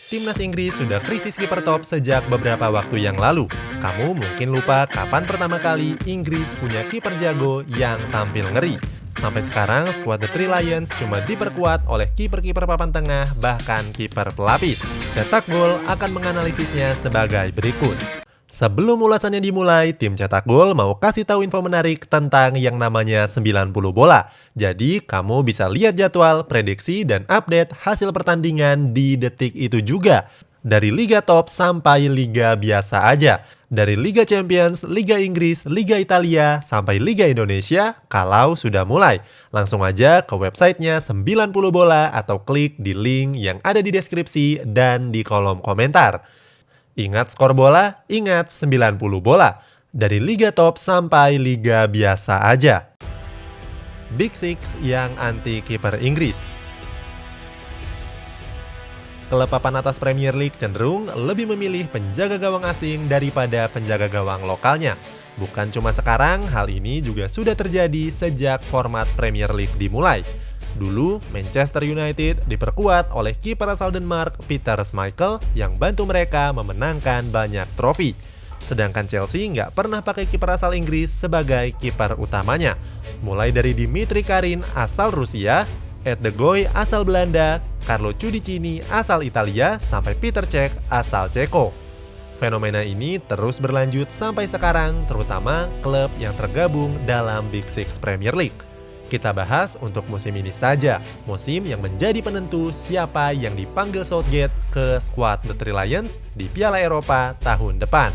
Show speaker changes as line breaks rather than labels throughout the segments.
Timnas Inggris sudah krisis kiper top sejak beberapa waktu yang lalu. Kamu mungkin lupa kapan pertama kali Inggris punya kiper jago yang tampil ngeri. Sampai sekarang, skuad The Three Lions cuma diperkuat oleh kiper-kiper papan tengah, bahkan kiper pelapis. Cetak Gol akan menganalisisnya sebagai berikut. Sebelum ulasannya dimulai, tim Cetak Gol mau kasih tahu info menarik tentang yang namanya 90 bola. Jadi, kamu bisa lihat jadwal, prediksi, dan update hasil pertandingan di detik itu juga. Dari Liga Top sampai Liga biasa aja. Dari Liga Champions, Liga Inggris, Liga Italia, sampai Liga Indonesia, kalau sudah mulai. Langsung aja ke websitenya 90 bola atau klik di link yang ada di deskripsi dan di kolom komentar. Ingat skor bola, ingat 90 bola. Dari Liga Top sampai Liga biasa aja. Big Six yang anti kiper Inggris. Klub papan atas Premier League cenderung lebih memilih penjaga gawang asing daripada penjaga gawang lokalnya. Bukan cuma sekarang, hal ini juga sudah terjadi sejak format Premier League dimulai. Dulu, Manchester United diperkuat oleh kiper asal Denmark, Peter Schmeichel, yang bantu mereka memenangkan banyak trofi. Sedangkan Chelsea nggak pernah pakai kiper asal Inggris sebagai kiper utamanya. Mulai dari Dimitri Karin asal Rusia, Ed de Goey asal Belanda, Carlo Cudicini asal Italia, sampai Peter Cech asal Ceko. Fenomena ini terus berlanjut sampai sekarang, terutama klub yang tergabung dalam Big Six Premier League. Kita bahas untuk musim ini saja, musim yang menjadi penentu siapa yang dipanggil Southgate ke skuad The Three Lions di Piala Eropa tahun depan.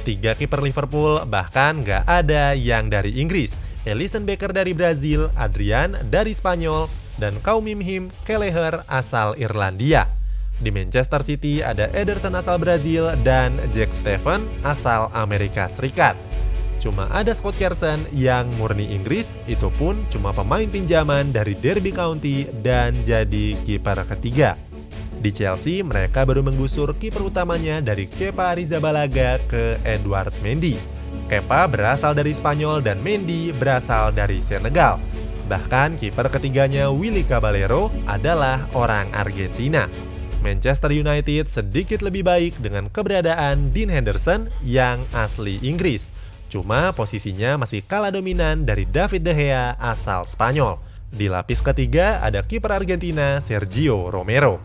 3 kiper Liverpool bahkan nggak ada yang dari Inggris. Alisson Becker dari Brazil, Adrian dari Spanyol, dan Kaumim Him Kelleher asal Irlandia. Di Manchester City ada Ederson asal Brazil dan Jack Steffen asal Amerika Serikat. Cuma ada Scott Carson yang murni Inggris, itu pun cuma pemain pinjaman dari Derby County dan jadi kiper ketiga. Di Chelsea, mereka baru menggusur kiper utamanya dari Kepa Arrizabalaga ke Edouard Mendy. Kepa berasal dari Spanyol dan Mendy berasal dari Senegal. Bahkan kiper ketiganya Willy Caballero adalah orang Argentina. Manchester United sedikit lebih baik dengan keberadaan Dean Henderson yang asli Inggris. Cuma posisinya masih kalah dominan dari David De Gea asal Spanyol. Di lapis ketiga ada kiper Argentina Sergio Romero.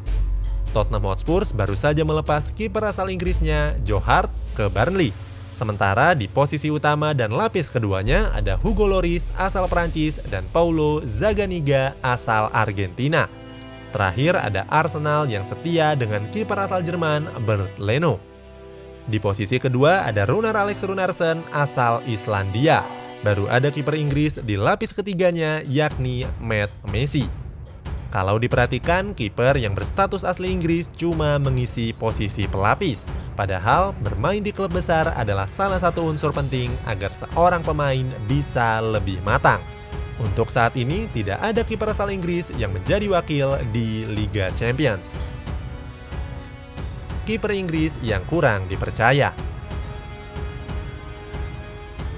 Tottenham Hotspur baru saja melepas kiper asal Inggrisnya Joe Hart ke Burnley. Sementara di posisi utama dan lapis keduanya ada Hugo Lloris asal Prancis dan Paulo Zaganiga asal Argentina. Terakhir ada Arsenal yang setia dengan kiper asal Jerman Bernd Leno. Di posisi kedua ada Runar Alex Runarsson asal Islandia. Baru ada kiper Inggris di lapis ketiganya yakni Matt Messi. Kalau diperhatikan, kiper yang berstatus asli Inggris cuma mengisi posisi pelapis. Padahal bermain di klub besar adalah salah satu unsur penting agar seorang pemain bisa lebih matang. Untuk saat ini tidak ada kiper asal Inggris yang menjadi wakil di Liga Champions. Kiper Inggris yang kurang dipercaya.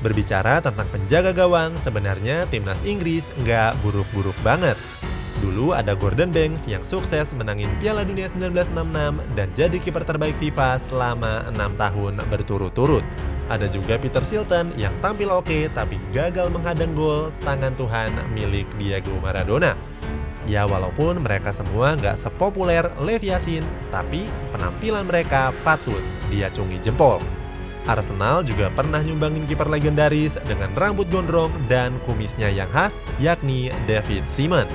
Berbicara tentang penjaga gawang, sebenarnya timnas Inggris nggak buruk-buruk banget. Dulu ada Gordon Banks yang sukses menangin Piala Dunia 1966 dan jadi kiper terbaik FIFA selama 6 tahun berturut-turut. Ada juga Peter Shilton yang tampil oke tapi gagal menghadang gol tangan Tuhan milik Diego Maradona. Ya walaupun mereka semua nggak sepopuler Lev Yashin, tapi penampilan mereka patut diacungi jempol. Arsenal juga pernah nyumbangin kiper legendaris dengan rambut gondrong dan kumisnya yang khas, yakni David Seaman.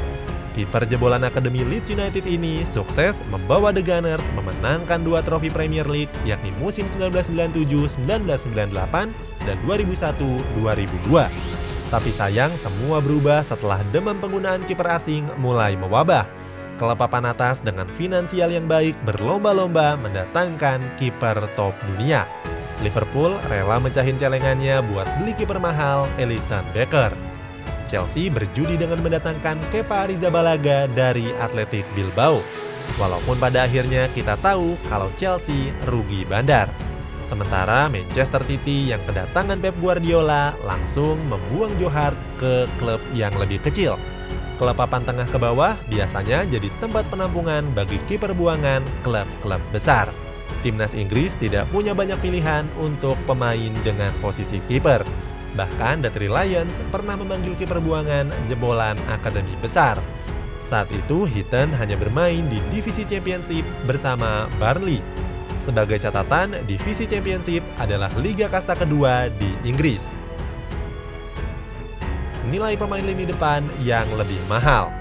Kiper jebolan Akademi Leeds United ini sukses membawa The Gunners memenangkan 2 trofi Premier League, yakni musim 1997-1998 dan 2001-2002. Tapi sayang, semua berubah setelah demam penggunaan kiper asing mulai mewabah. Klub papan atas dengan finansial yang baik berlomba-lomba mendatangkan kiper top dunia. Liverpool rela mecahin celengannya buat beli kiper mahal Alisson Becker. Chelsea berjudi dengan mendatangkan Kepa Arrizabalaga dari Athletic Bilbao. Walaupun pada akhirnya kita tahu kalau Chelsea rugi bandar. Sementara Manchester City yang kedatangan Pep Guardiola langsung membuang Joe Hart ke klub yang lebih kecil. Klub papan tengah ke bawah biasanya jadi tempat penampungan bagi kiper buangan klub-klub besar. Timnas Inggris tidak punya banyak pilihan untuk pemain dengan posisi kiper. Bahkan The Three Lions pernah memanggil kiper buangan jebolan akademi besar. Saat itu Heaton hanya bermain di divisi Championship bersama Burnley. Sebagai catatan, divisi Championship adalah liga kasta kedua di Inggris. Nilai pemain lini depan yang lebih mahal.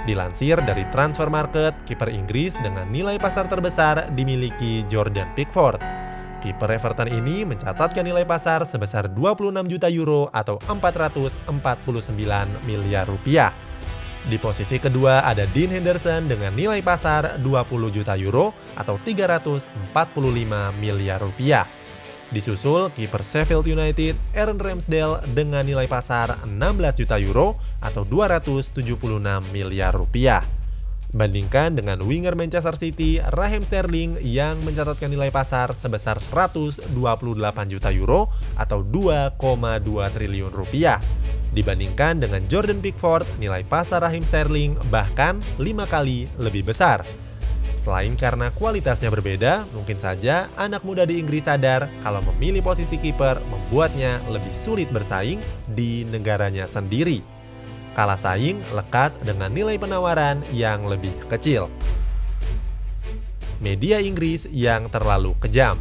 Dilansir dari Transfer Market, kiper Inggris dengan nilai pasar terbesar dimiliki Jordan Pickford. Kiper Everton ini mencatatkan nilai pasar sebesar 26 juta euro atau 449 miliar rupiah. Di posisi kedua ada Dean Henderson dengan nilai pasar 20 juta euro atau 345 miliar rupiah. Disusul kiper Sheffield United, Aaron Ramsdale dengan nilai pasar 16 juta euro atau 276 miliar rupiah. Bandingkan dengan winger Manchester City, Raheem Sterling yang mencatatkan nilai pasar sebesar 128 juta euro atau 2,2 triliun rupiah. Dibandingkan dengan Jordan Pickford, nilai pasar Raheem Sterling bahkan 5 kali lebih besar. Selain karena kualitasnya berbeda, mungkin saja anak muda di Inggris sadar kalau memilih posisi kiper membuatnya lebih sulit bersaing di negaranya sendiri. Kalah saing lekat dengan nilai penawaran yang lebih kecil. Media Inggris yang terlalu kejam.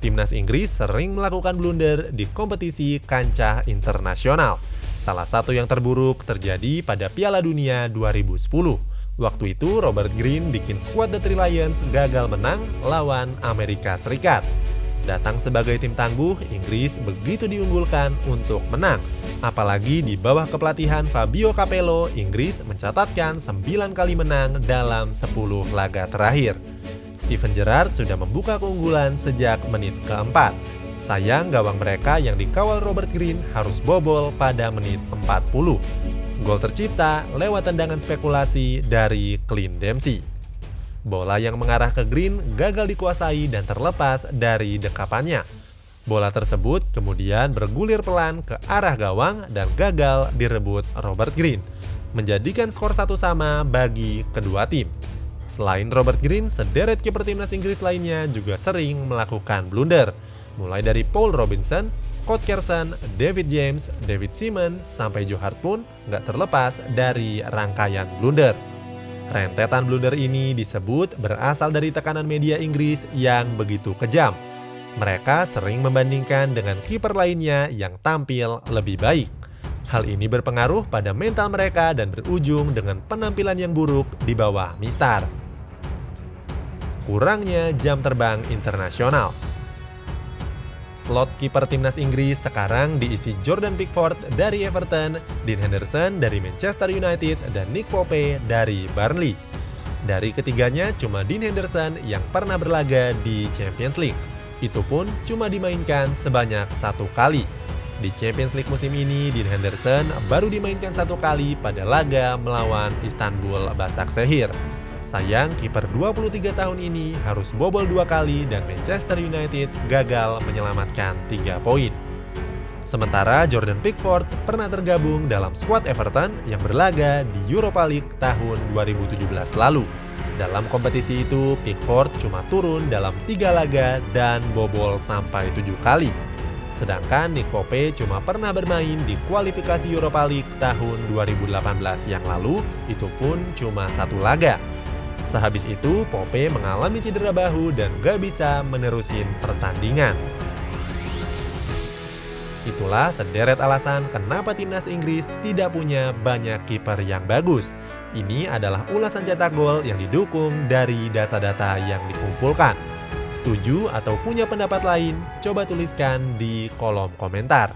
Timnas Inggris sering melakukan blunder di kompetisi kancah internasional. Salah satu yang terburuk terjadi pada Piala Dunia 2010. Waktu itu Robert Green bikin skuad The Three Lions gagal menang lawan Amerika Serikat. Datang sebagai tim tangguh, Inggris begitu diunggulkan untuk menang. Apalagi di bawah kepelatihan Fabio Capello, Inggris mencatatkan 9 kali menang dalam 10 laga terakhir. Steven Gerrard sudah membuka keunggulan sejak menit keempat. Sayang gawang mereka yang dikawal Robert Green harus bobol pada menit 40. Gol tercipta lewat tendangan spekulasi dari Clint Dempsey. Bola yang mengarah ke Green gagal dikuasai dan terlepas dari dekapannya. Bola tersebut kemudian bergulir pelan ke arah gawang dan gagal direbut Robert Green, menjadikan skor 1-1 bagi kedua tim. Selain Robert Green, sederet kiper timnas Inggris lainnya juga sering melakukan blunder. Mulai dari Paul Robinson, Scott Carson, David James, David Seaman, sampai Joe Hart pun nggak terlepas dari rangkaian blunder. Rentetan blunder ini disebut berasal dari tekanan media Inggris yang begitu kejam. Mereka sering membandingkan dengan kiper lainnya yang tampil lebih baik. Hal ini berpengaruh pada mental mereka dan berujung dengan penampilan yang buruk di bawah mistar. Kurangnya jam terbang internasional. Slot kiper timnas Inggris sekarang diisi Jordan Pickford dari Everton, Dean Henderson dari Manchester United, dan Nick Pope dari Burnley. Dari ketiganya, cuma Dean Henderson yang pernah berlaga di Champions League. Itu pun cuma dimainkan sebanyak 1 kali. Di Champions League musim ini, Dean Henderson baru dimainkan 1 kali pada laga melawan Istanbul Başakşehir. Sayang, kiper 23 tahun ini harus bobol 2 kali dan Manchester United gagal menyelamatkan 3 poin. Sementara Jordan Pickford pernah tergabung dalam skuad Everton yang berlaga di Europa League tahun 2017 lalu. Dalam kompetisi itu, Pickford cuma turun dalam 3 laga dan bobol sampai 7 kali. Sedangkan Nick Pope cuma pernah bermain di kualifikasi Europa League tahun 2018 yang lalu, itu pun cuma 1 laga. Sehabis itu, Pope mengalami cedera bahu dan gak bisa menerusin pertandingan. Itulah sederet alasan kenapa timnas Inggris tidak punya banyak kiper yang bagus. Ini adalah ulasan cetak gol yang didukung dari data-data yang dikumpulkan. Setuju atau punya pendapat lain? Coba tuliskan di kolom komentar.